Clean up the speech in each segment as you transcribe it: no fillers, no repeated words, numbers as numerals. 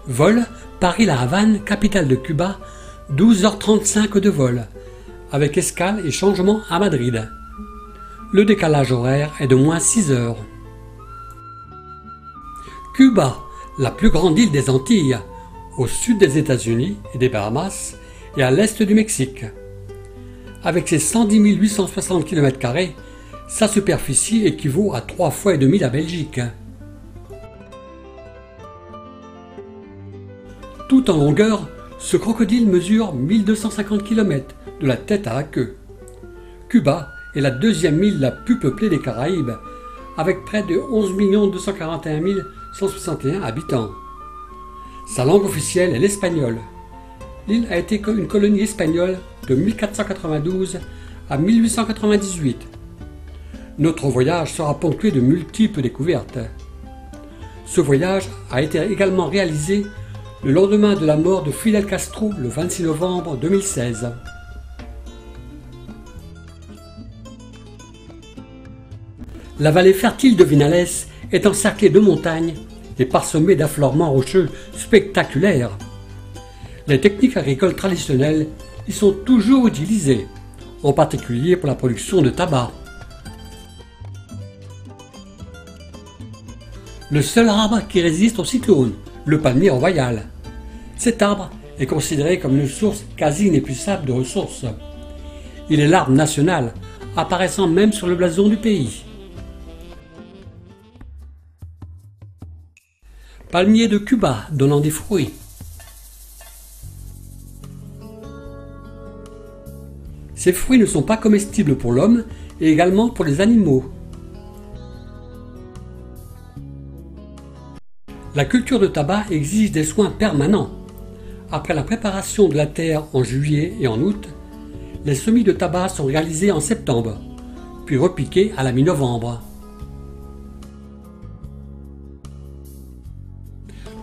Vol Paris-La Havane, capitale de Cuba, 12h35 de vol, avec escale et changement à Madrid. Le décalage horaire est de moins 6 heures. Cuba, la plus grande île des Antilles, au sud des États-Unis et des Bahamas et à l'est du Mexique. Avec ses 110 860 km², sa superficie équivaut à 3,5 fois la Belgique. Tout en longueur, ce crocodile mesure 1250 km de la tête à la queue. Cuba est la deuxième île la plus peuplée des Caraïbes, avec près de 11 241 161 habitants. Sa langue officielle est l'espagnol. L'île a été une colonie espagnole de 1492 à 1898. Notre voyage sera ponctué de multiples découvertes. Ce voyage a été également réalisé le lendemain de la mort de Fidel Castro le 26 novembre 2016. La vallée fertile de Vinales est encerclée de montagnes et parsemée d'affleurements rocheux spectaculaires. Les techniques agricoles traditionnelles y sont toujours utilisées, en particulier pour la production de tabac. Le seul arbre qui résiste au cyclone, le palmier royal. Cet arbre est considéré comme une source quasi inépuisable de ressources. Il est l'arbre national, apparaissant même sur le blason du pays. Palmier de Cuba donnant des fruits. Ces fruits ne sont pas comestibles pour l'homme et également pour les animaux. La culture de tabac exige des soins permanents. Après la préparation de la terre en juillet et en août, les semis de tabac sont réalisés en septembre, puis repiqués à la mi-novembre.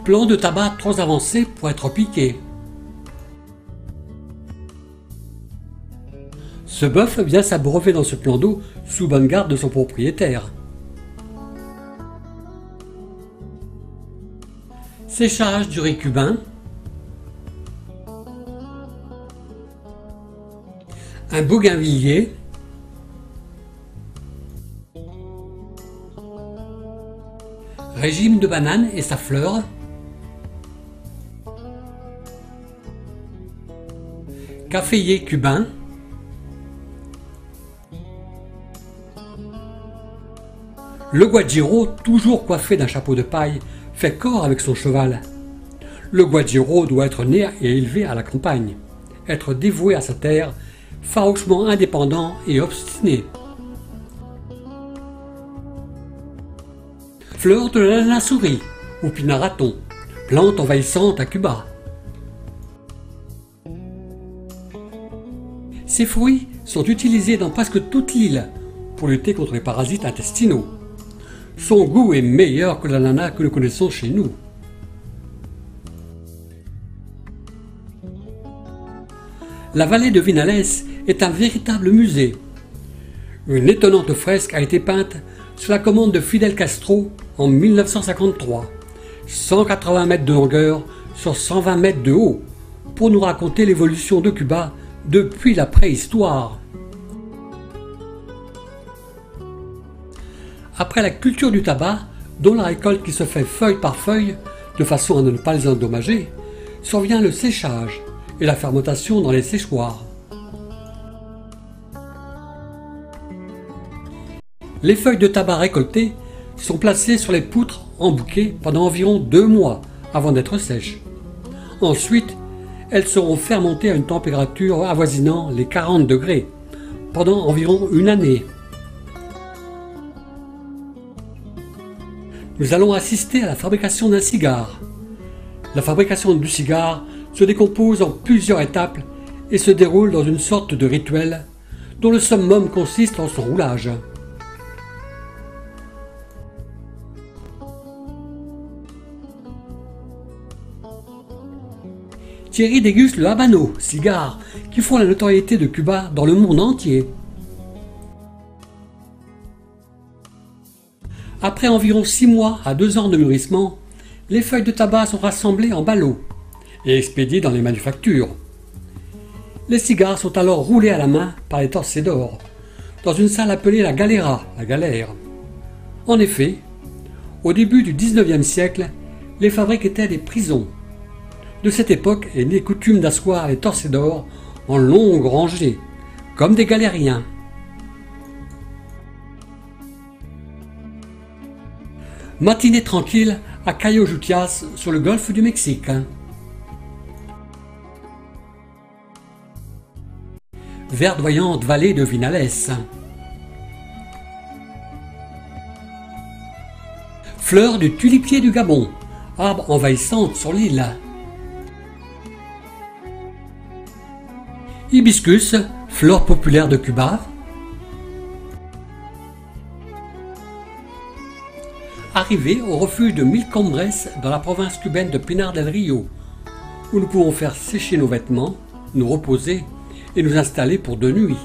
Plant de tabac trop avancé pour être piqué. Ce bœuf vient s'abreuver dans ce plan d'eau sous bonne garde de son propriétaire. Séchage du riz cubain. Un bougainvillier. Régime de banane et sa fleur. Caféier cubain. Le guajiro, toujours coiffé d'un chapeau de paille, fait corps avec son cheval. Le guajiro doit être né et élevé à la campagne, être dévoué à sa terre, farouchement indépendant et obstiné. Fleur de l'anasouris, ou pinaraton, plante envahissante à Cuba. Ces fruits sont utilisés dans presque toute l'île pour lutter contre les parasites intestinaux. Son goût est meilleur que l'ananas que nous connaissons chez nous. La vallée de Vinales est un véritable musée. Une étonnante fresque a été peinte sous la commande de Fidel Castro en 1953. 180 mètres de longueur sur 120 mètres de haut, pour nous raconter l'évolution de Cuba depuis la préhistoire. Après la culture du tabac, dont la récolte qui se fait feuille par feuille, de façon à ne pas les endommager, survient le séchage et la fermentation dans les séchoirs. Les feuilles de tabac récoltées sont placées sur les poutres en bouquet pendant environ 2 mois avant d'être sèches. Ensuite, elles seront fermentées à une température avoisinant les 40 degrés pendant environ 1 année. Nous allons assister à la fabrication d'un cigare. La fabrication du cigare se décompose en plusieurs étapes et se déroule dans une sorte de rituel dont le summum consiste en son roulage. Thierry déguste le Habano, cigare, qui font la notoriété de Cuba dans le monde entier. Après environ 6 mois à 2 ans de mûrissement, Les feuilles de tabac sont rassemblées en ballots et expédiées dans les manufactures. Les cigares sont alors roulés à la main par les torcédores dans une salle appelée la galera, la galère. En effet, au début du XIXe siècle, les fabriques étaient des prisons. De cette époque est née coutume d'asseoir les torcédores en longues rangées, comme des galériens. Matinée tranquille à Cayo Jutias sur le golfe du Mexique. Verdoyante vallée de Vinales. Fleurs du tulipier du Gabon, arbre envahissante sur l'île. Hibiscus, fleur populaire de Cuba. Arrivée au refuge de Mil Combres dans la province cubaine de Pinar del Rio, où nous pouvons faire sécher nos vêtements, nous reposer et nous installer pour 2 nuits.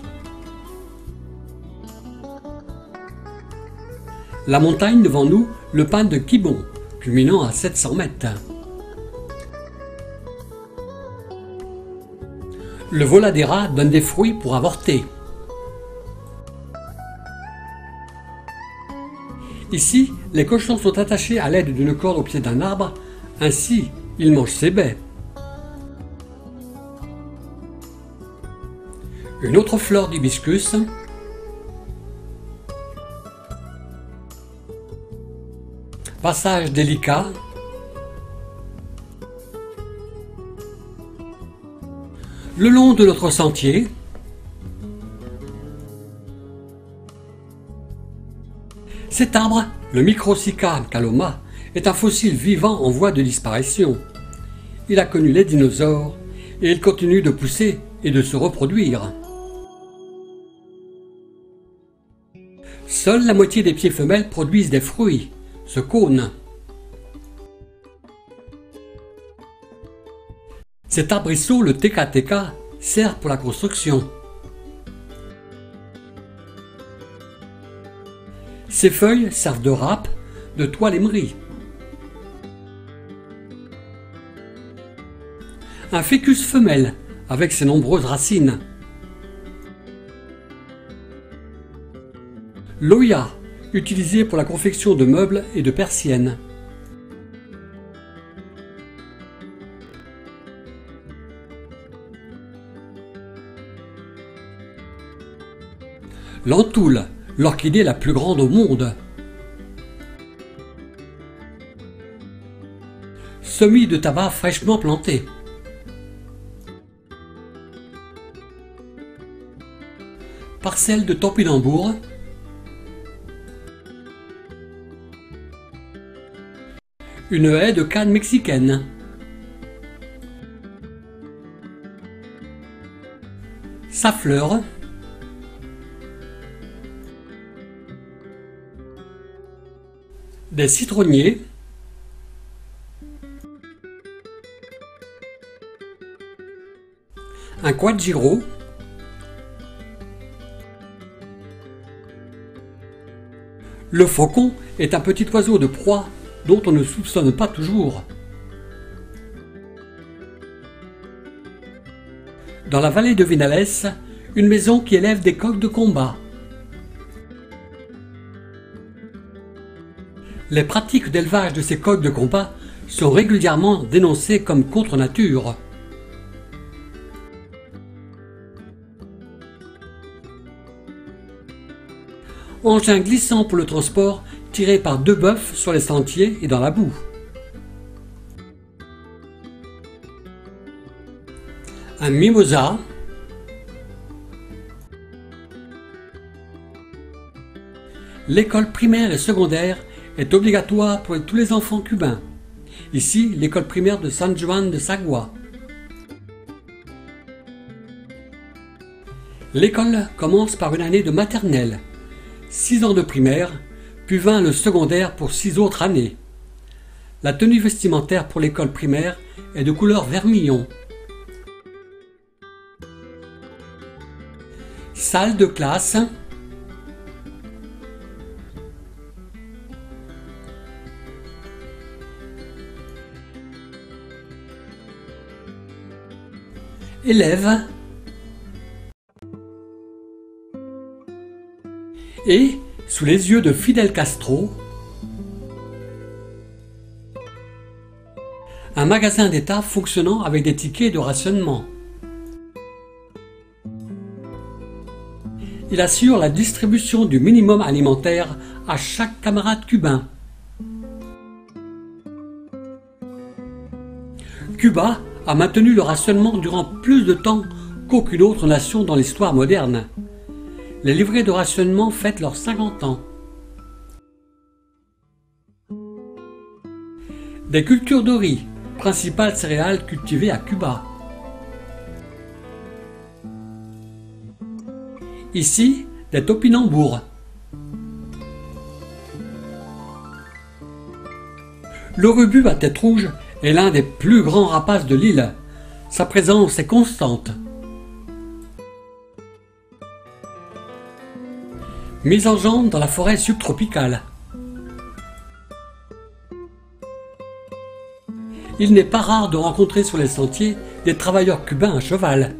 La montagne devant nous, le Pan de Quibon, culminant à 700 mètres. Le Voladera donne des fruits pour avorter. Ici, les cochons sont attachés à l'aide d'une corde au pied d'un arbre, ainsi ils mangent ses baies. Une autre fleur d'hibiscus. Passage délicat. Le long de notre sentier, cet arbre, le Microsica caloma, est un fossile vivant en voie de disparition. Il a connu les dinosaures et il continue de pousser et de se reproduire. Seule la moitié des pieds femelles produisent des fruits, ce cône. Cet arbrisseau, le TKTK, sert pour la construction. Ses feuilles servent de râpe, de toile émerie. Un ficus femelle, avec ses nombreuses racines. L'oya, utilisé pour la confection de meubles et de persiennes. L'antoule, l'orchidée la plus grande au monde. Semis de tabac fraîchement planté. Parcelle de topinambour. Une haie de canne mexicaine. Sa fleur. Des citronniers. Un quadjiro. Le faucon est un petit oiseau de proie dont on ne soupçonne pas toujours. Dans la vallée de Vinales, une maison qui élève des coqs de combat. Les pratiques d'élevage de ces coqs de combat sont régulièrement dénoncées comme contre nature. Engin glissant pour le transport, tiré par 2 bœufs sur les sentiers et dans la boue. Un mimosa. L'école primaire et secondaire est obligatoire pour tous les enfants cubains. Ici, l'école primaire de San Juan de Sagua. L'école commence par une année de maternelle, 6 ans de primaire, puis vint le secondaire pour 6 autres années. La tenue vestimentaire pour l'école primaire est de couleur vermillon. Salle de classe. élève et, sous les yeux de Fidel Castro, un magasin d'État fonctionnant avec des tickets de rationnement. Il assure la distribution du minimum alimentaire à chaque camarade cubain. Cuba a maintenu le rationnement durant plus de temps qu'aucune autre nation dans l'histoire moderne. Les livrées de rationnement fêtent leurs 50 ans. Des cultures de riz, principale céréale cultivée à Cuba. Ici, des topinambours. Le rubus à tête rouge est l'un des plus grands rapaces de l'île. Sa présence est constante. Mise en jambe dans la forêt subtropicale. Il n'est pas rare de rencontrer sur les sentiers des travailleurs cubains à cheval.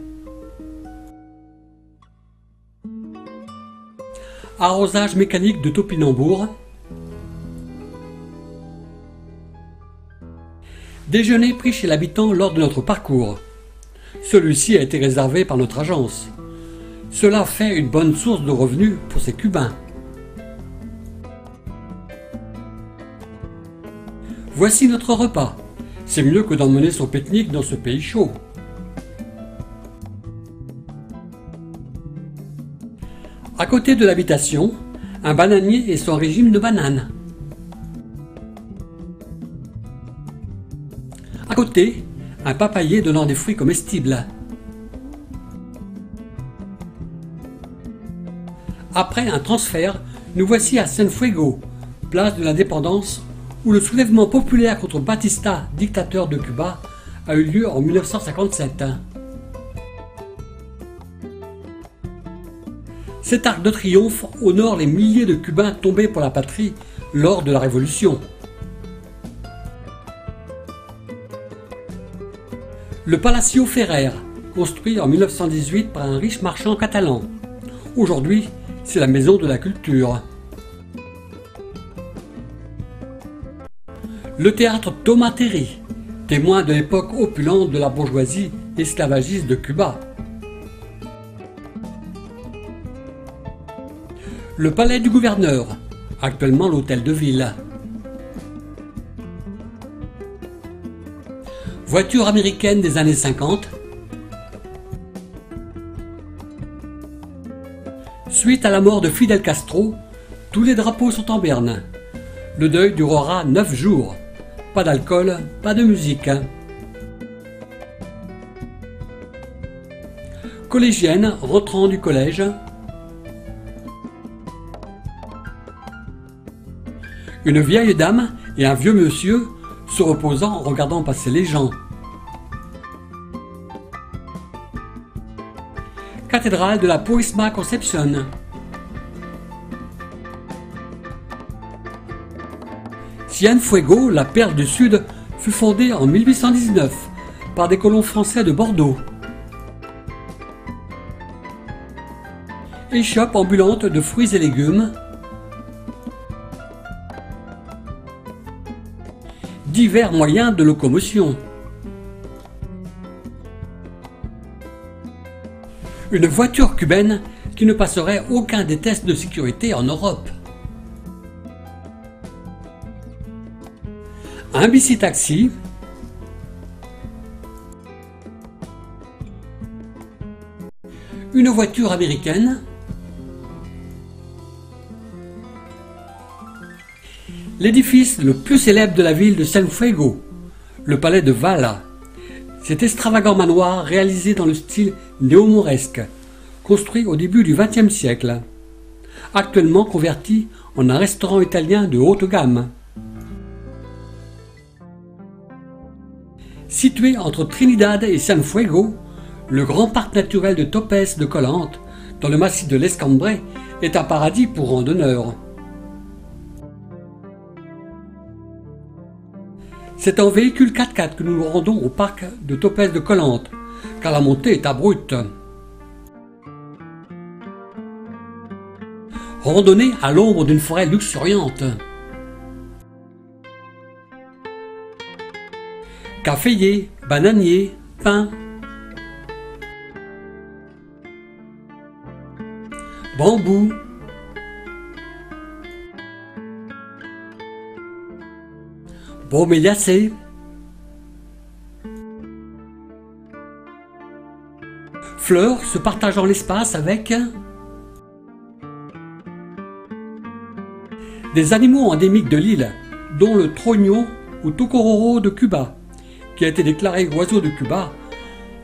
Arrosage mécanique de topinambours. Déjeuner pris chez l'habitant lors de notre parcours. Celui-ci a été réservé par notre agence. Cela fait une bonne source de revenus pour ces Cubains. Voici notre repas. C'est mieux que d'emmener son pique-nique dans ce pays chaud. À côté de l'habitation, un bananier et son régime de bananes. À côté, un papayer donnant des fruits comestibles. Après un transfert, nous voici à Cienfuegos, place de l'Indépendance, où le soulèvement populaire contre Batista, dictateur de Cuba, a eu lieu en 1957. Cet arc de triomphe honore les milliers de Cubains tombés pour la patrie lors de la Révolution. Le Palacio Ferrer, construit en 1918 par un riche marchand catalan. Aujourd'hui, c'est la maison de la culture. Le théâtre Thomas Terry, témoin de l'époque opulente de la bourgeoisie esclavagiste de Cuba. Le palais du gouverneur, actuellement l'hôtel de ville. Voiture américaine des années 50. Suite à la mort de Fidel Castro, tous les drapeaux sont en berne. Le deuil durera 9 jours. Pas d'alcool, pas de musique. Collégienne rentrant du collège. Une vieille dame et un vieux monsieur se reposant en regardant passer les gens. Cathédrale de la Purísima Concepción. Cienfuegos, la perle du Sud, fut fondée en 1819 par des colons français de Bordeaux. Échoppe ambulante de fruits et légumes. Divers moyens de locomotion. Une voiture cubaine qui ne passerait aucun des tests de sécurité en Europe. Un bicitaxi. Une voiture américaine. L'édifice le plus célèbre de la ville de Cienfuegos, le palais de Vala. Cet extravagant manoir réalisé dans le style néo-mauresque, construit au début du XXe siècle, actuellement converti en un restaurant italien de haute gamme. Situé entre Trinidad et Cienfuegos, le grand parc naturel de Topes de Collante, dans le massif de l'Escambre, est un paradis pour randonneurs. C'est en véhicule 4x4 que nous nous rendons au parc de Topes de Collante, car la montée est abrupte. Randonnée à l'ombre d'une forêt luxuriante. Caféier, bananier, pin. Bambou. Broméliacées. Fleurs se partageant l'espace avec des animaux endémiques de l'île, dont le trognon ou tocororo de Cuba, qui a été déclaré oiseau de Cuba.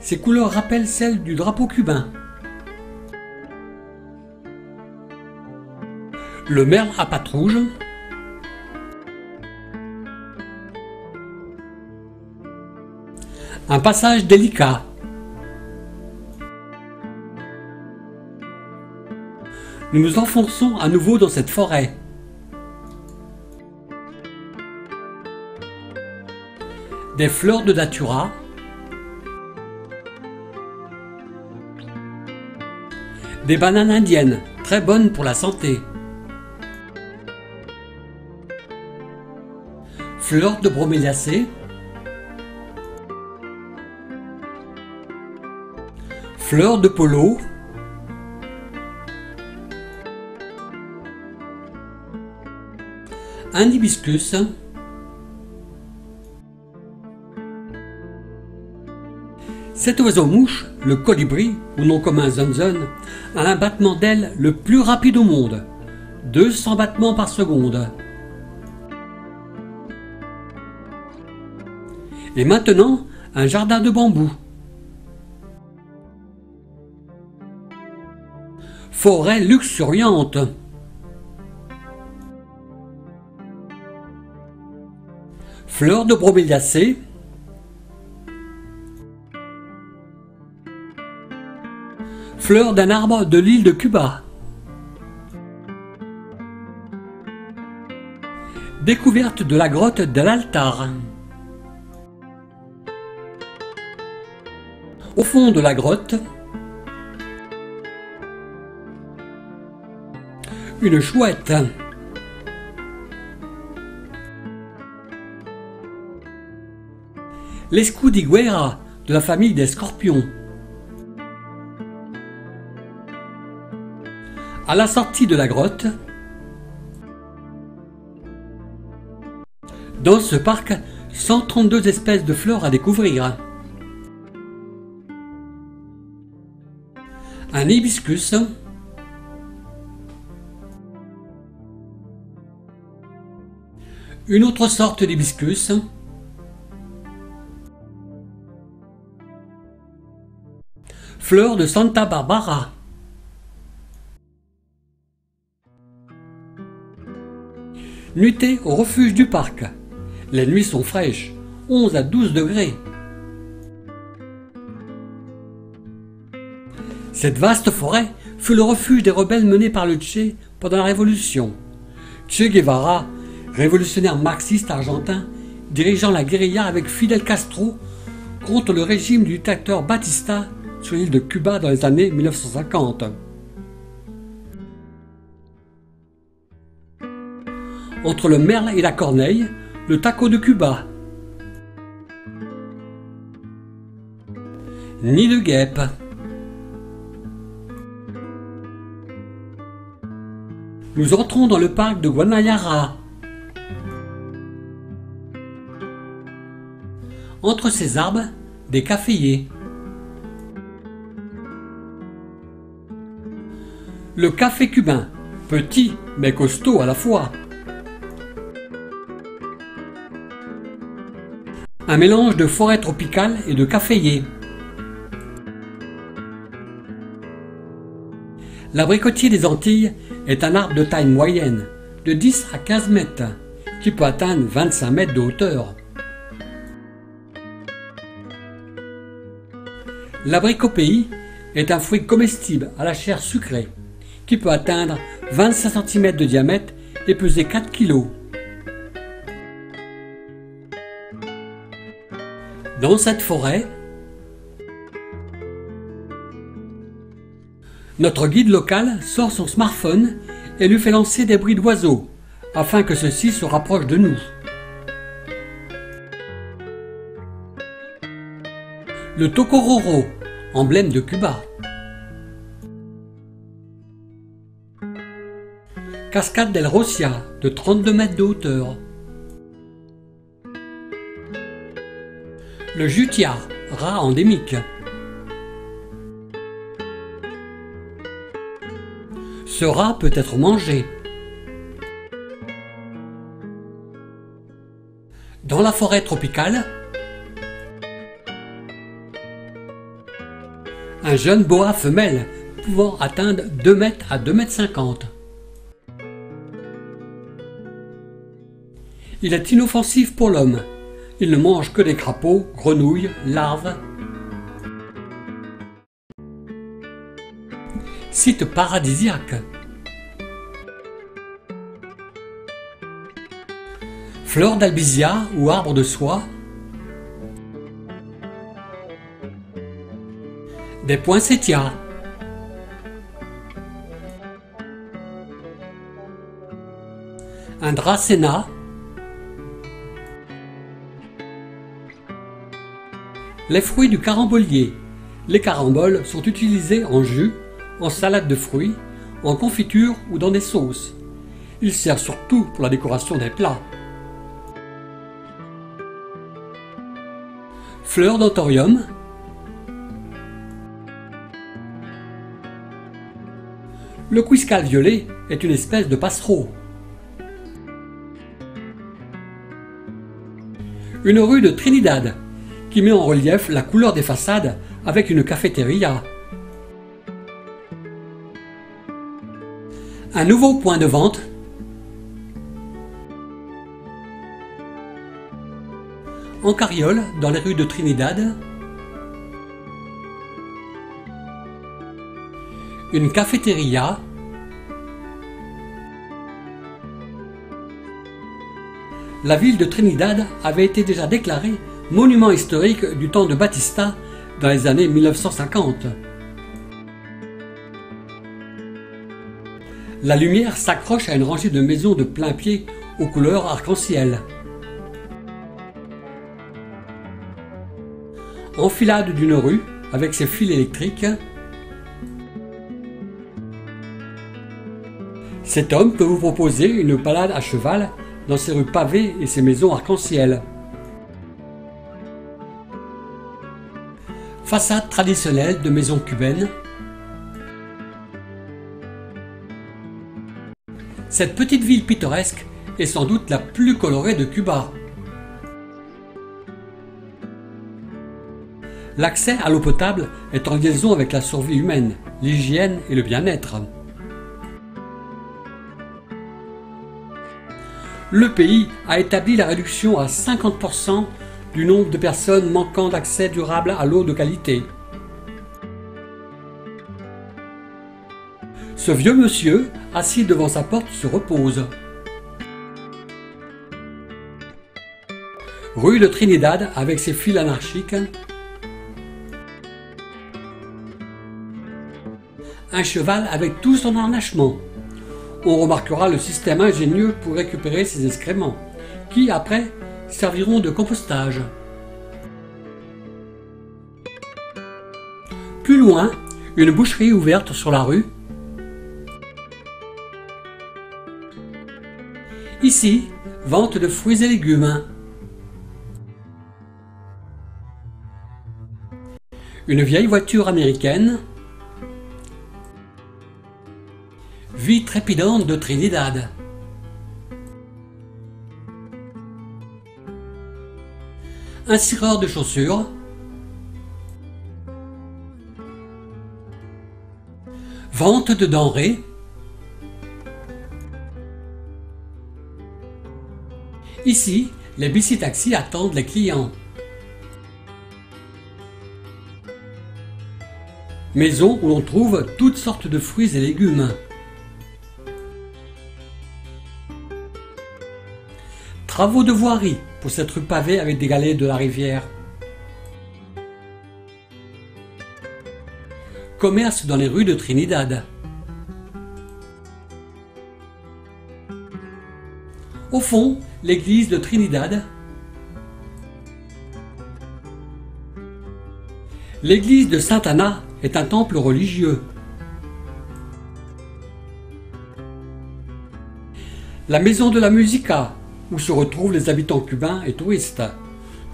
Ses couleurs rappellent celles du drapeau cubain. Le merle à pattes rouges. Un passage délicat. Nous nous enfonçons à nouveau dans cette forêt. Des fleurs de datura. Des bananes indiennes, très bonnes pour la santé. Fleurs de broméliacées. Fleurs de polo. Un hibiscus. Cet oiseau-mouche, le colibri, ou nom commun zunzun, a un battement d'aile le plus rapide au monde, 200 battements par seconde. Et maintenant, un jardin de bambou. Forêt luxuriante. Fleurs de broméliacées. Fleurs d'un arbre de l'île de Cuba. Découverte de la grotte de l'Altar. Au fond de la grotte, une chouette. L'escudiguera de la famille des scorpions. À la sortie de la grotte, dans ce parc, 132 espèces de fleurs à découvrir. Un hibiscus. Une autre sorte d'hibiscus. Fleurs de Santa Barbara. Nuitée au refuge du parc. Les nuits sont fraîches, 11 à 12 degrés. Cette vaste forêt fut le refuge des rebelles menés par le Che pendant la Révolution. Che Guevara, révolutionnaire marxiste argentin, dirigeant la guérilla avec Fidel Castro contre le régime du dictateur Batista sur l'île de Cuba dans les années 1950. Entre le merle et la corneille, le taco de Cuba. Nid de guêpe. Nous entrons dans le parc de Guanayara. Entre ces arbres, des caféiers. Le café cubain, petit mais costaud à la fois. Un mélange de forêt tropicale et de caféiers. L'abricotier des Antilles est un arbre de taille moyenne, de 10 à 15 mètres, qui peut atteindre 25 mètres de hauteur. L'abricot-pays est un fruit comestible à la chair sucrée, qui peut atteindre 25 cm de diamètre et peser 4 kg. Dans cette forêt, Notre guide local sort son smartphone et lui fait lancer des bruits d'oiseaux, afin que ceux-ci se rapprochent de nous. Le tocororo, emblème de Cuba. Cascade del Rocia, de 32 mètres de hauteur. Le jutia, rat endémique. Ce rat peut être mangé. Dans la forêt tropicale, un jeune boa femelle pouvant atteindre 2 mètres à 2 mètres 50. Il est inoffensif pour l'homme. Il ne mange que des crapauds, grenouilles, larves. Site paradisiaque. Fleurs d'albizia ou arbres de soie. Des poinsettias. Un dracena. Les fruits du carambolier. Les caramboles sont utilisés en jus, en salade de fruits, en confiture ou dans des sauces. Ils servent surtout pour la décoration des plats. Fleurs d'anthurium. Le quiscal violet est une espèce de passereau. Une rue de Trinidad qui met en relief la couleur des façades avec une cafétéria. Un nouveau point de vente. En carriole dans les rues de Trinidad. Une cafétéria. La ville de Trinidad avait été déjà déclarée monument historique du temps de Batista dans les années 1950. La lumière s'accroche à une rangée de maisons de plein pied aux couleurs arc-en-ciel. Enfilade d'une rue avec ses fils électriques. Cet homme peut vous proposer une balade à cheval dans ses rues pavées et ses maisons arc-en-ciel. Façade traditionnelle de maisons cubaines. Cette petite ville pittoresque est sans doute la plus colorée de Cuba. L'accès à l'eau potable est en liaison avec la survie humaine, l'hygiène et le bien-être. Le pays a établi la réduction à 50% du nombre de personnes manquant d'accès durable à l'eau de qualité. Ce vieux monsieur, assis devant sa porte, se repose. Rue de Trinidad avec ses fils anarchiques. Un cheval avec tout son harnachement. On remarquera le système ingénieux pour récupérer ses excréments, qui après serviront de compostage. Plus loin, une boucherie ouverte sur la rue. Ici, vente de fruits et légumes. Une vieille voiture américaine. Vie trépidante de Trinidad. Un cireur de chaussures. Vente de denrées. Ici, les bicitaxis attendent les clients. Maison où l'on trouve toutes sortes de fruits et légumes. Travaux de voirie pour cette rue pavée avec des galets de la rivière. commerce dans les rues de Trinidad. Au fond, l'église de Trinidad. L'église de Sainte Anna est un temple religieux. La maison de la Musica, où se retrouvent les habitants cubains et touristes.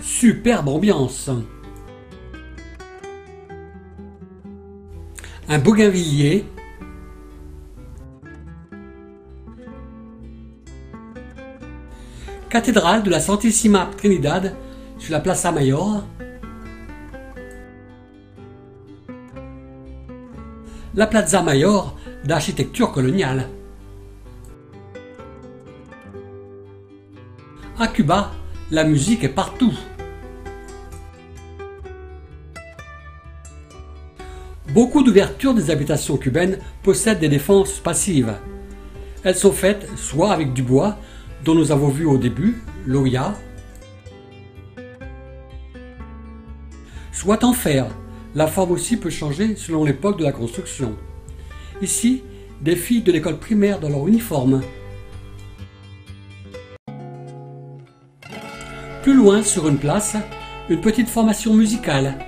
Superbe ambiance. Un bougainvillier. Cathédrale de la Santissima Trinidad sur la Plaza Mayor. La Plaza Mayor d'architecture coloniale. À Cuba, la musique est partout. Beaucoup d'ouvertures des habitations cubaines possèdent des défenses passives. Elles sont faites soit avec du bois, dont nous avons vu au début, l'oya, soit en fer. La forme aussi peut changer selon l'époque de la construction. Ici, des filles de l'école primaire dans leur uniforme. Plus loin, sur une place, une petite formation musicale.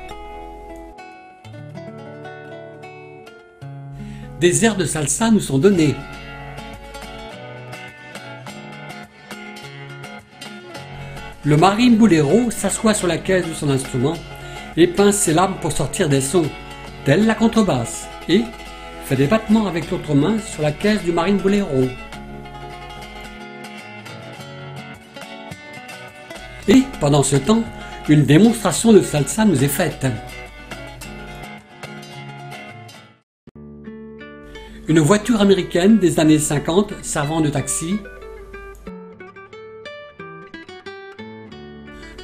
Des airs de salsa nous sont donnés. Le marimbulero s'assoit sur la caisse de son instrument et pince ses lames pour sortir des sons, telle la contrebasse, et fait des battements avec l'autre main sur la caisse du marimbulero. Et, pendant ce temps, une démonstration de salsa nous est faite. Une voiture américaine des années 50 servant de taxi.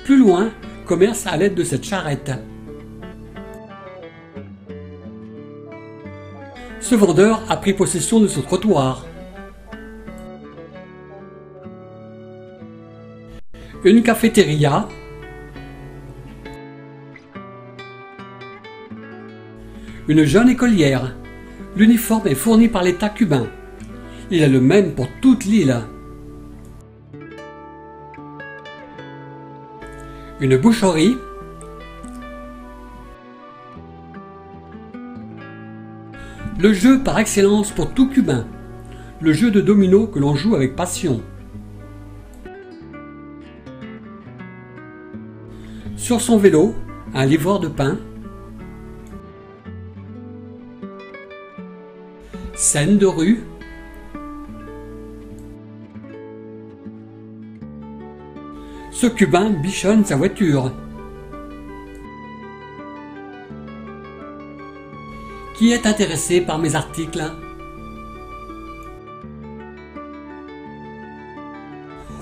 Plus loin, commerce à l'aide de cette charrette. Ce vendeur a pris possession de ce trottoir. Une cafétéria. Une jeune écolière. L'uniforme est fourni par l'État cubain. Il est le même pour toute l'île. Une boucherie. Le jeu par excellence pour tout Cubain. Le jeu de domino que l'on joue avec passion. Sur son vélo, un livreur de pain. Scène de rue. Ce Cubain bichonne sa voiture. Qui est intéressé par mes articles?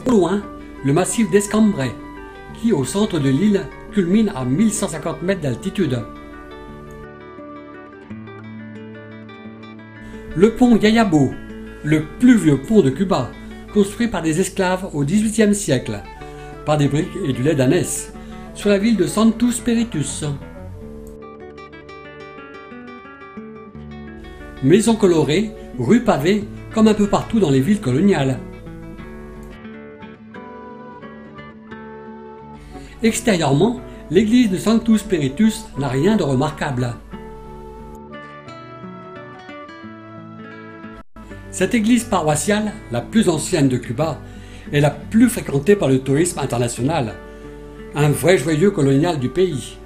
Au loin, le massif d'Escambray, qui au centre de l'île culmine à 1150 mètres d'altitude. Le pont Yayabo, le plus vieux pont de Cuba, construit par des esclaves au XVIIIe siècle, par des briques et du lait d'ânesse, sur la ville de Santo Spiritus. Maisons colorées, rues pavées, comme un peu partout dans les villes coloniales. Extérieurement, l'église de Santo Spiritus n'a rien de remarquable. Cette église paroissiale, la plus ancienne de Cuba, est la plus fréquentée par le tourisme international, un vrai joyau colonial du pays.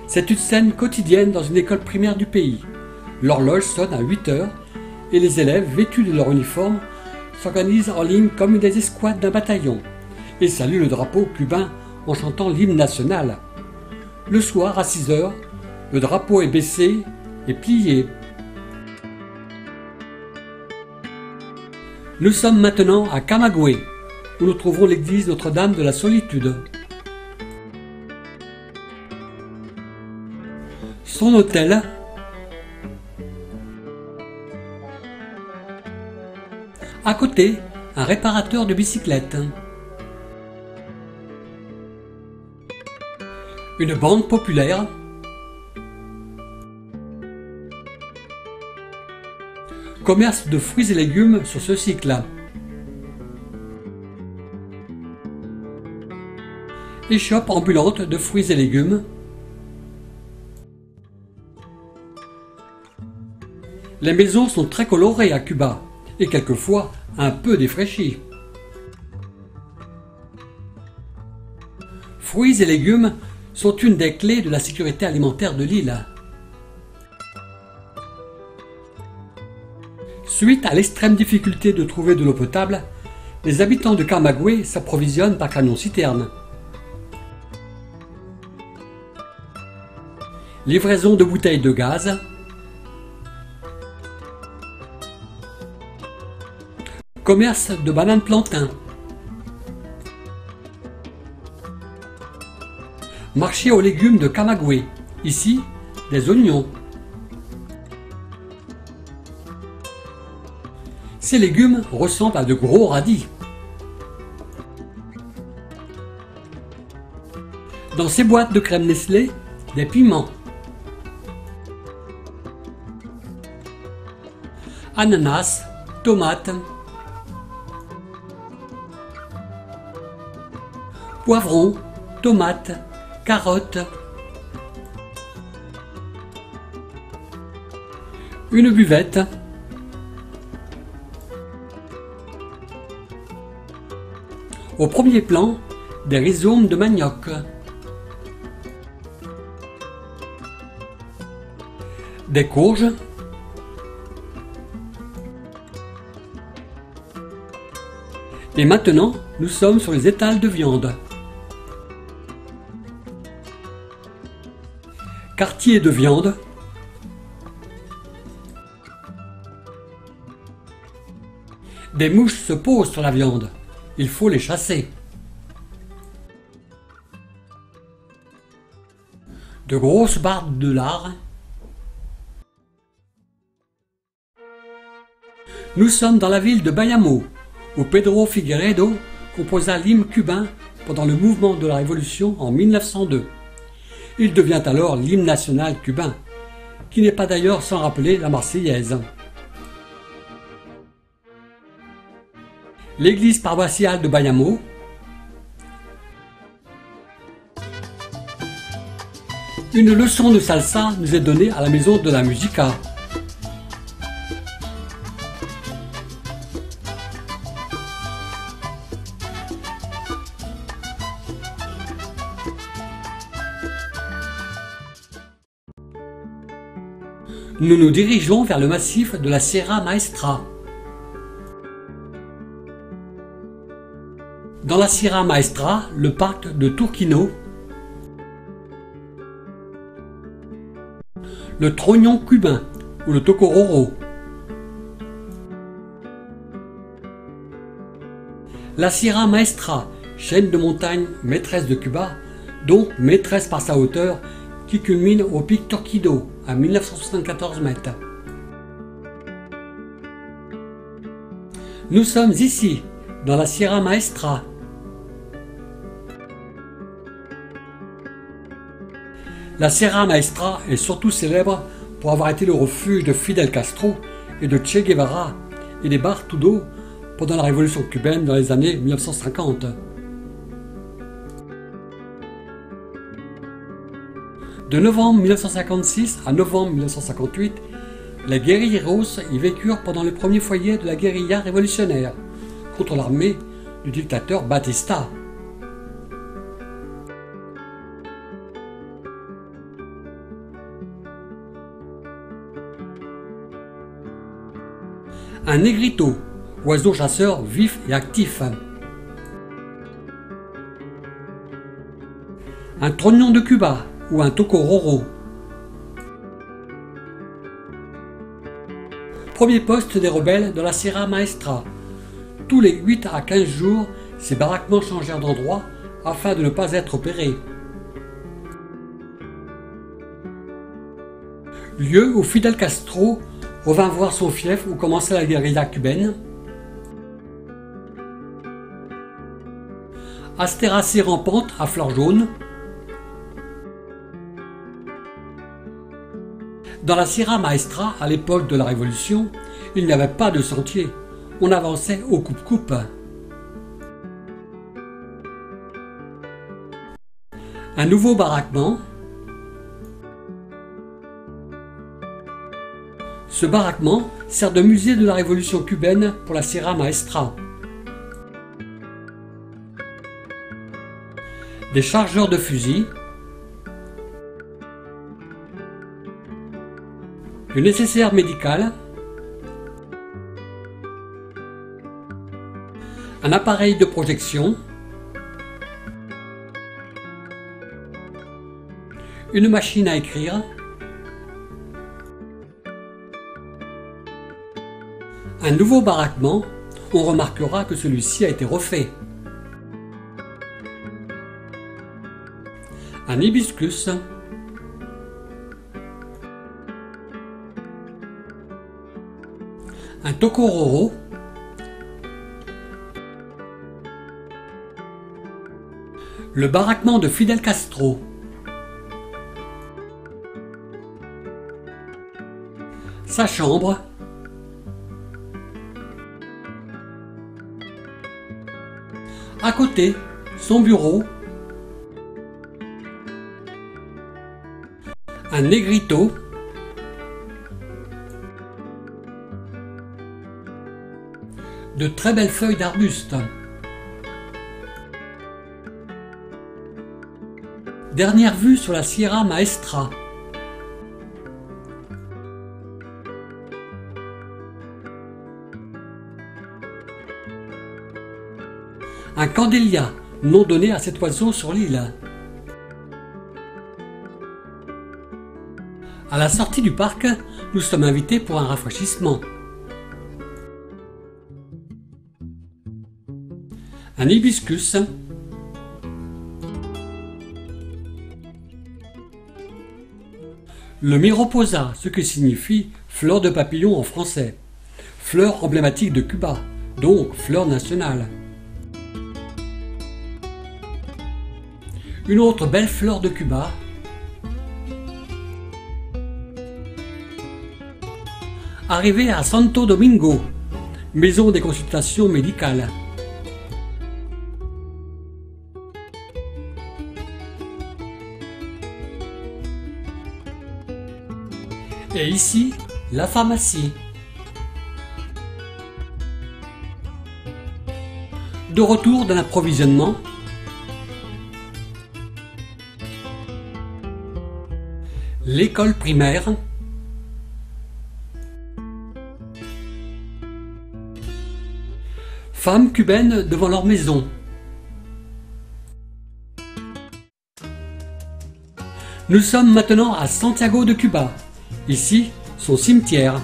C'est une scène quotidienne dans une école primaire du pays. L'horloge sonne à 8 heures et les élèves, vêtus de leur uniforme, s'organisent en ligne comme des escouades d'un bataillon et saluent le drapeau cubain en chantant l'hymne national. Le soir, à 6 heures, le drapeau est baissé et plié. Nous sommes maintenant à Camagüey, où nous trouvons l'église Notre-Dame de la Solitude. Son hôtel, à côté, un réparateur de bicyclettes. Une bande populaire. Commerce de fruits et légumes sur ce cycle. Échoppe ambulante de fruits et légumes. Les maisons sont très colorées à Cuba et quelquefois un peu défraîchies. Fruits et légumes sont une des clés de la sécurité alimentaire de l'île. Suite à l'extrême difficulté de trouver de l'eau potable, les habitants de Camagüey s'approvisionnent par camion-citerne. Livraison de bouteilles de gaz. Commerce de bananes plantains. Marché aux légumes de Camagüey. Ici, des oignons. Ces légumes ressemblent à de gros radis. Dans ces boîtes de crème Nestlé, des piments. Ananas, tomates, poivrons, tomates, carottes. Une buvette. Au premier plan, des rhizomes de manioc. Des courges. Et maintenant, nous sommes sur les étals de viande. Quartier de viande. Des mouches se posent sur la viande. Il faut les chasser. De grosses barres de lard. Nous sommes dans la ville de Bayamo, où Pedro Figueiredo composa l'hymne cubain pendant le mouvement de la Révolution en 1902. Il devient alors l'hymne national cubain, qui n'est pas d'ailleurs sans rappeler la Marseillaise. L'église paroissiale de Bayamo. Une leçon de salsa nous est donnée à la maison de la Musica. Nous nous dirigeons vers le massif de la Sierra Maestra. Dans la Sierra Maestra, le parc de Turquino, le trognon cubain ou le tocororo, la Sierra Maestra, chaîne de montagnes maîtresse de Cuba, donc maîtresse par sa hauteur, qui culmine au pic Torquido à 1974 mètres. Nous sommes ici, dans la Sierra Maestra. La Sierra Maestra est surtout célèbre pour avoir été le refuge de Fidel Castro et de Che Guevara et des Bartudo pendant la révolution cubaine dans les années 1950. De novembre 1956 à novembre 1958, les guérilleros y vécurent pendant le premier foyer de la guérilla révolutionnaire contre l'armée du dictateur Batista. Un négrito, oiseau chasseur vif et actif. Un trognon de Cuba ou un tocororo. Premier poste des rebelles dans la Sierra Maestra. Tous les 8 à 15 jours, ces baraquements changèrent d'endroit afin de ne pas être opérés. Lieu où Fidel Castro revint voir son fief où commençait la guérilla cubaine. Astéracée rampante à fleurs jaunes. Dans la Sierra Maestra, à l'époque de la Révolution, il n'y avait pas de sentier. On avançait au coupe-coupe. Un nouveau baraquement. Ce baraquement sert de musée de la Révolution cubaine pour la Sierra Maestra. Des chargeurs de fusils. Le nécessaire médical. Un appareil de projection. Une machine à écrire. Un nouveau baraquement, on remarquera que celui-ci a été refait. Un hibiscus. Un tocororo. Le baraquement de Fidel Castro. Sa chambre. À côté, son bureau. Un négrito. De très belles feuilles d'arbustes. Dernière vue sur la Sierra Maestra. Un candélia, nom donné à cet oiseau sur l'île. À la sortie du parc, nous sommes invités pour un rafraîchissement. Un hibiscus. Le miroposa, ce qui signifie fleur de papillon en français. Fleur emblématique de Cuba, donc fleur nationale. Une autre belle fleur de Cuba. Arrivé à Santo Domingo, maison des consultations médicales. Et ici, la pharmacie. De retour d'un approvisionnement. L'école primaire. Femmes cubaines devant leur maison. Nous sommes maintenant à Santiago de Cuba. Ici, son cimetière.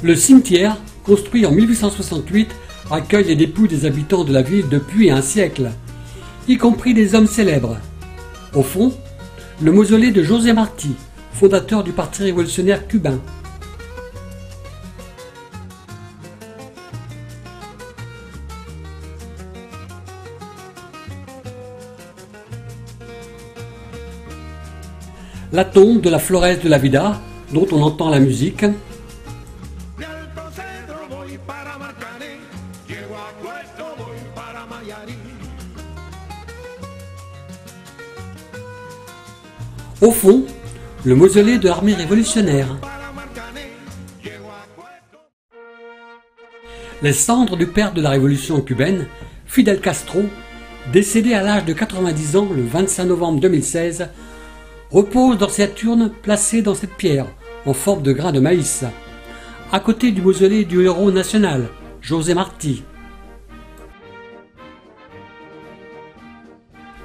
Le cimetière, construit en 1868, accueille les dépouilles des habitants de la ville depuis un siècle, y compris des hommes célèbres. Au fond, le mausolée de José Martí, fondateur du Parti révolutionnaire cubain. La tombe de la Flores de la Vida, dont on entend la musique. Au fond, le mausolée de l'armée révolutionnaire. Les cendres du père de la révolution cubaine, Fidel Castro, décédé à l'âge de 90 ans le 25 novembre 2016, reposent dans cette urne placée dans cette pierre en forme de grain de maïs, à côté du mausolée du héros national, José Martí.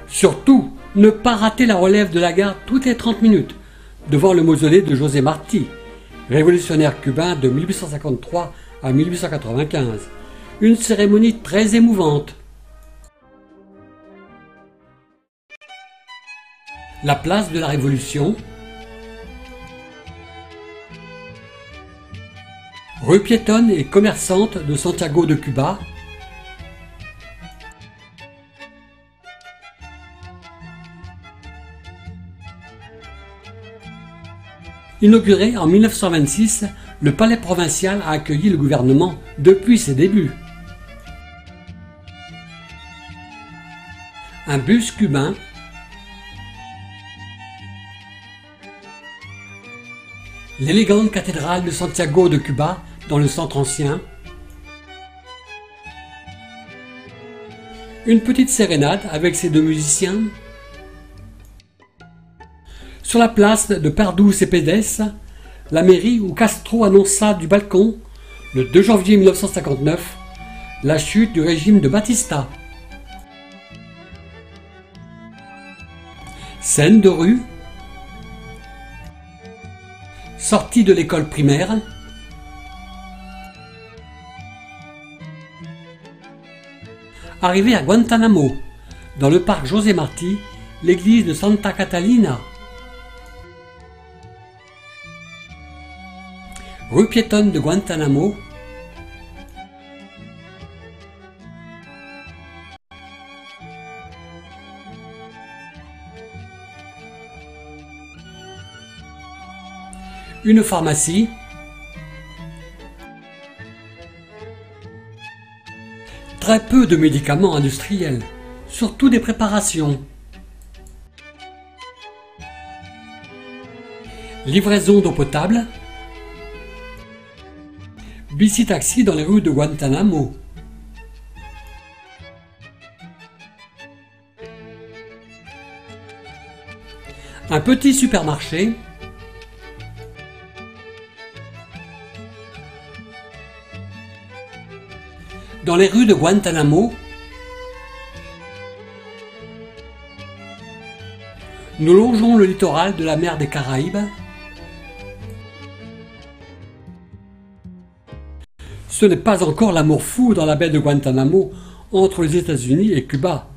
Surtout, ne pas rater la relève de la garde toutes les 30 minutes, devant le mausolée de José Martí, révolutionnaire cubain de 1853 à 1895. Une cérémonie très émouvante. La place de la Révolution. Rue piétonne et commerçante de Santiago de Cuba. Inauguré en 1926, le palais provincial a accueilli le gouvernement depuis ses débuts. Un bus cubain, l'élégante cathédrale de Santiago de Cuba dans le centre ancien, une petite sérénade avec ses deux musiciens, sur la place de Perdue Céspedes, la mairie où Castro annonça du balcon, le 2 janvier 1959, la chute du régime de Batista. Scène de rue, sortie de l'école primaire, arrivée à Guantanamo, dans le parc José Marti, l'église de Santa Catalina, rue piétonne de Guantanamo, une pharmacie, très peu de médicaments industriels, surtout des préparations, livraison d'eau potable, bici-taxi dans les rues de Guantanamo, un petit supermarché, dans les rues de Guantanamo, nous longeons le littoral de la mer des Caraïbes. Ce n'est pas encore l'amour fou dans la baie de Guantanamo entre les États-Unis et Cuba.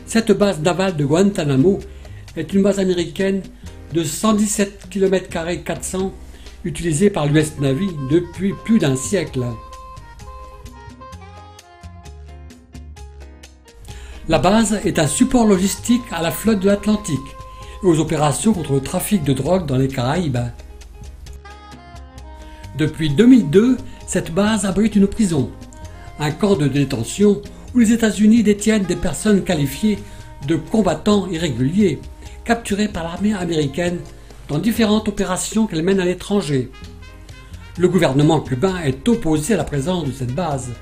Cette base navale de Guantanamo est une base américaine de 117 km² 400 utilisée par l'US Navy depuis plus d'un siècle. La base est un support logistique à la flotte de l'Atlantique et aux opérations contre le trafic de drogue dans les Caraïbes. Depuis 2002, cette base abrite une prison, un camp de détention où les États-Unis détiennent des personnes qualifiées de combattants irréguliers, capturés par l'armée américaine dans différentes opérations qu'elle mène à l'étranger. Le gouvernement cubain est opposé à la présence de cette base,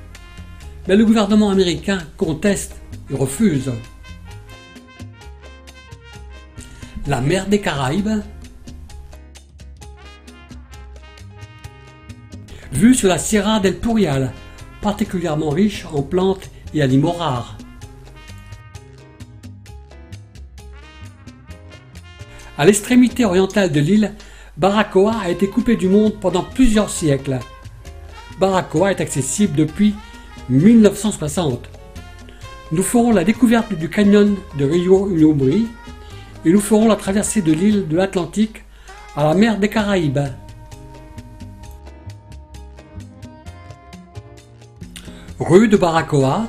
mais le gouvernement américain conteste et refuse. La mer des Caraïbes, vue sur la Sierra del Purial, particulièrement riche en plantes et animaux rares. À l'extrémité orientale de l'île, Baracoa a été coupée du monde pendant plusieurs siècles. Baracoa est accessible depuis 1960. Nous ferons la découverte du canyon de Rio Inubri et nous ferons la traversée de l'île de l'Atlantique à la mer des Caraïbes. Rue de Baracoa,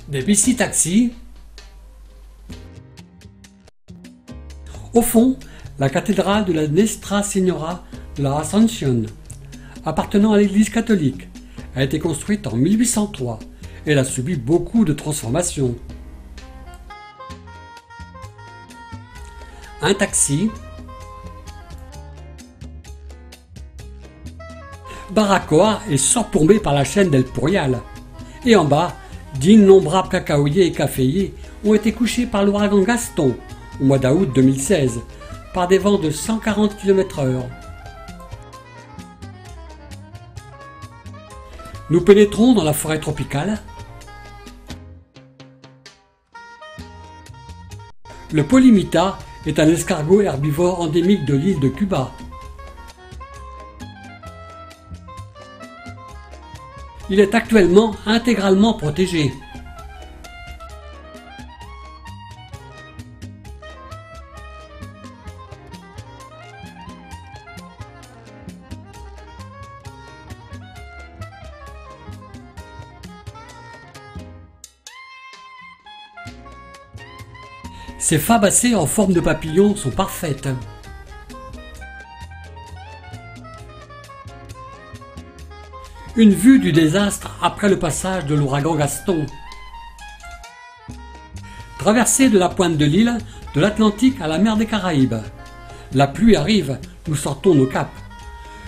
des bici-taxis. Au fond, la cathédrale de la Nuestra Señora de la Ascension, appartenant à l'Église catholique, a été construite en 1803 et elle a subi beaucoup de transformations. Un taxi. Baracoa est surplombé par la chaîne d'El Purial. Et en bas, d'innombrables cacaoyers et caféiers ont été couchés par l'ouragan Gaston au mois d'août 2016 par des vents de 140 km/h. Nous pénétrons dans la forêt tropicale. Le Polimita est un escargot herbivore endémique de l'île de Cuba. Il est actuellement intégralement protégé. Ces fabacées en forme de papillon sont parfaites. Une vue du désastre après le passage de l'ouragan Gaston. Traversée de la pointe de l'île, de l'Atlantique à la mer des Caraïbes. La pluie arrive, nous sortons nos capes.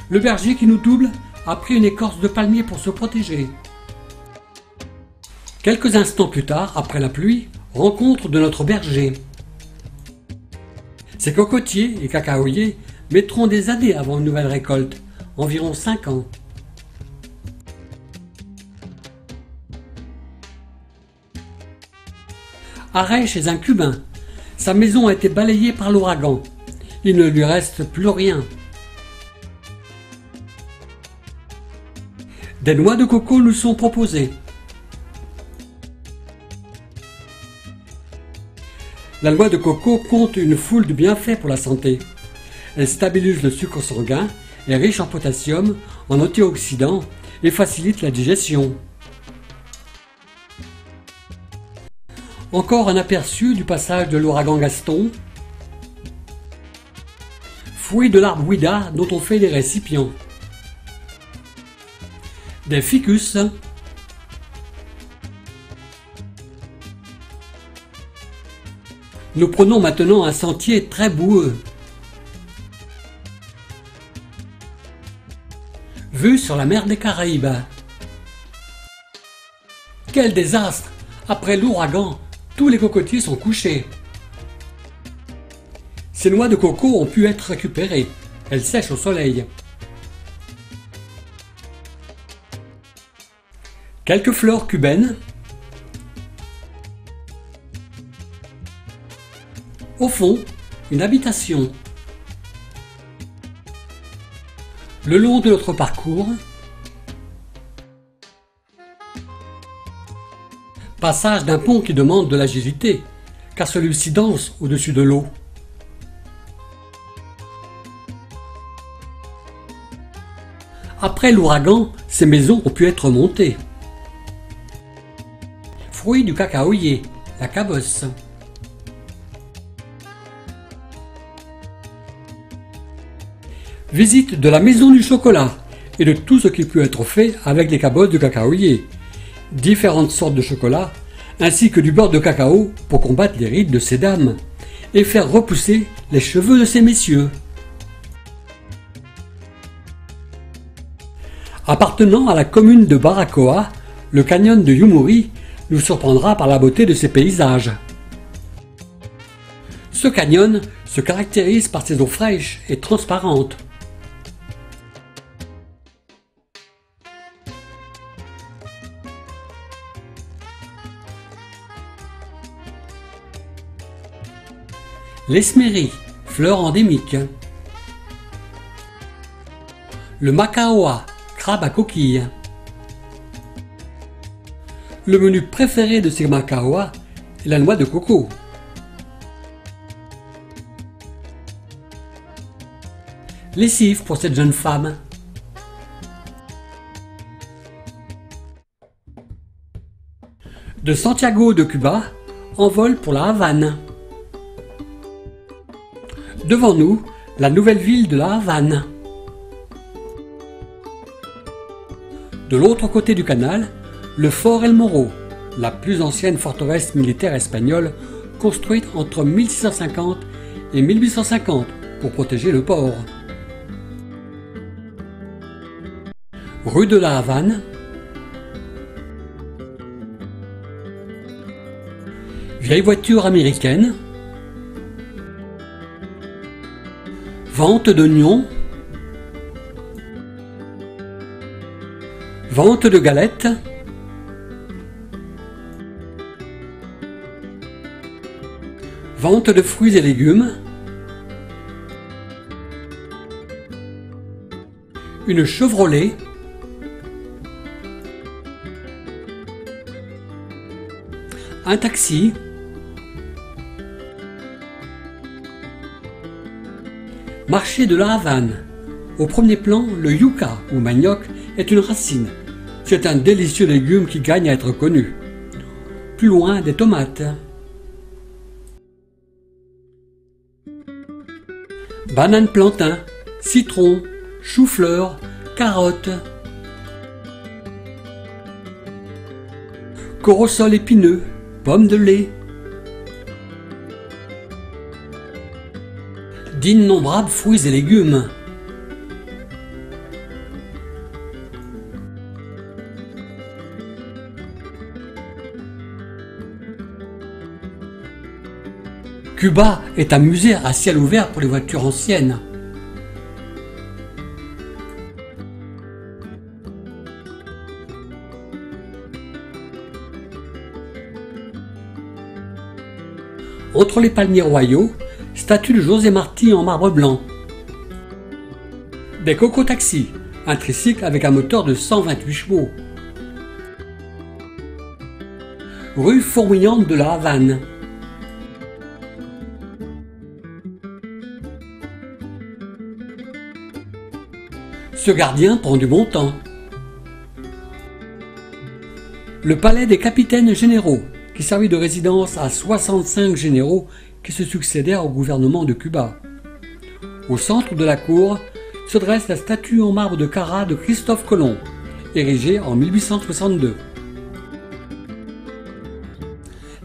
Le berger qui nous double a pris une écorce de palmier pour se protéger. Quelques instants plus tard, après la pluie, rencontre de notre berger. Ces cocotiers et cacaoyers mettront des années avant une nouvelle récolte, environ 5 ans. Arrêt chez un Cubain. Sa maison a été balayée par l'ouragan. Il ne lui reste plus rien. Des noix de coco nous sont proposées. La noix de coco compte une foule de bienfaits pour la santé. Elle stabilise le sucre sanguin, est riche en potassium, en antioxydants et facilite la digestion. Encore un aperçu du passage de l'ouragan Gaston. Fruit de l'arbre Ouida dont on fait des récipients. Des ficus. Nous prenons maintenant un sentier très boueux. Vue sur la mer des Caraïbes. Quel désastre! Après l'ouragan, tous les cocotiers sont couchés. Ces noix de coco ont pu être récupérées. Elles sèchent au soleil. Quelques fleurs cubaines. Au fond, une habitation. Le long de notre parcours, passage d'un pont qui demande de l'agilité, car celui-ci danse au-dessus de l'eau. Après l'ouragan, ces maisons ont pu être montées. Fruit du cacaoyer, la cabosse. Visite de la maison du chocolat et de tout ce qui peut être fait avec les cabosses de cacaoyer. Différentes sortes de chocolat, ainsi que du beurre de cacao pour combattre les rides de ces dames et faire repousser les cheveux de ces messieurs. Appartenant à la commune de Baracoa, le canyon de Yumuri nous surprendra par la beauté de ses paysages. Ce canyon se caractérise par ses eaux fraîches et transparentes. L'esmérie, fleur endémique. Le macaoa, crabe à coquille. Le menu préféré de ces macaoas est la noix de coco. Lessive pour cette jeune femme. De Santiago de Cuba, en vol pour la Havane. Devant nous, la nouvelle ville de la Havane. De l'autre côté du canal, le fort El Morro, la plus ancienne forteresse militaire espagnole construite entre 1650 et 1850 pour protéger le port. Rue de la Havane. Vieille voiture américaine. Vente d'oignons. Vente de galettes. Vente de fruits et légumes. Une Chevrolet. Un taxi. Marché de la Havane. Au premier plan, le yucca ou manioc est une racine. C'est un délicieux légume qui gagne à être connu. Plus loin, des tomates. Banane plantain, citron, chou-fleur, carottes. Corosol épineux, pommes de lait. D'innombrables fruits et légumes. Cuba est un musée à ciel ouvert pour les voitures anciennes. Entre les palmiers royaux, statue de José Martí en marbre blanc. Des cocotaxis, un tricycle avec un moteur de 128 chevaux. Rue fourmillante de la Havane. Ce gardien prend du bon temps. Le palais des capitaines généraux, qui servit de résidence à 65 généraux qui se succédèrent au gouvernement de Cuba. Au centre de la cour se dresse la statue en marbre de Carrara de Christophe Colomb, érigée en 1862.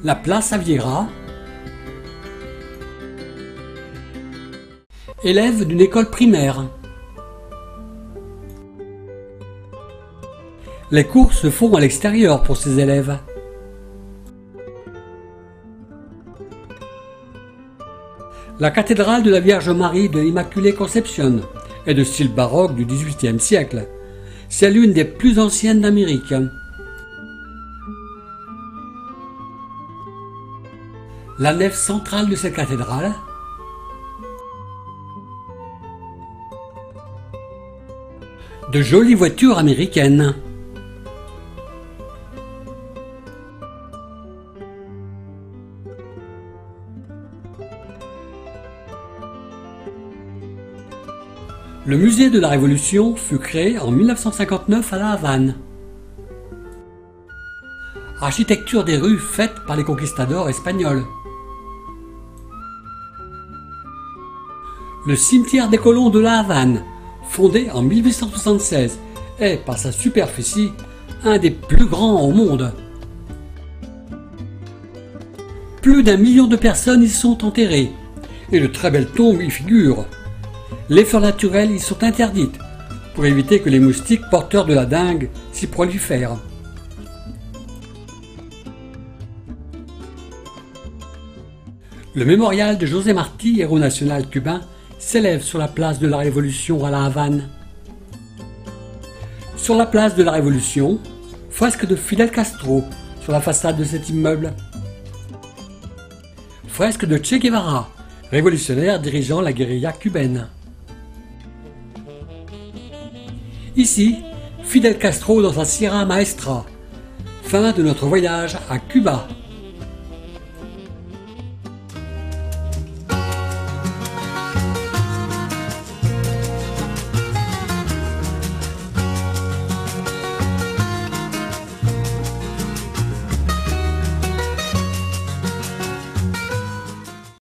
La place Aviera, élève d'une école primaire. Les cours se font à l'extérieur pour ces élèves. La cathédrale de la Vierge Marie de l'Immaculée Conception est de style baroque du XVIIIe siècle. C'est l'une des plus anciennes d'Amérique. La nef centrale de cette cathédrale, de jolies voitures américaines. Le musée de la Révolution fut créé en 1959 à La Havane. Architecture des rues faite par les conquistadors espagnols. Le cimetière des colons de La Havane, fondé en 1876, est, par sa superficie, un des plus grands au monde. Plus d'1 million de personnes y sont enterrées, et de très belles tombes y figurent. Les fleurs naturelles y sont interdites, pour éviter que les moustiques porteurs de la dengue s'y prolifèrent. Le mémorial de José Martí, héros national cubain, s'élève sur la place de la Révolution à La Havane. Sur la place de la Révolution, fresque de Fidel Castro sur la façade de cet immeuble. Fresque de Che Guevara, révolutionnaire dirigeant la guérilla cubaine. Ici, Fidel Castro dans sa Sierra Maestra. Fin de notre voyage à Cuba.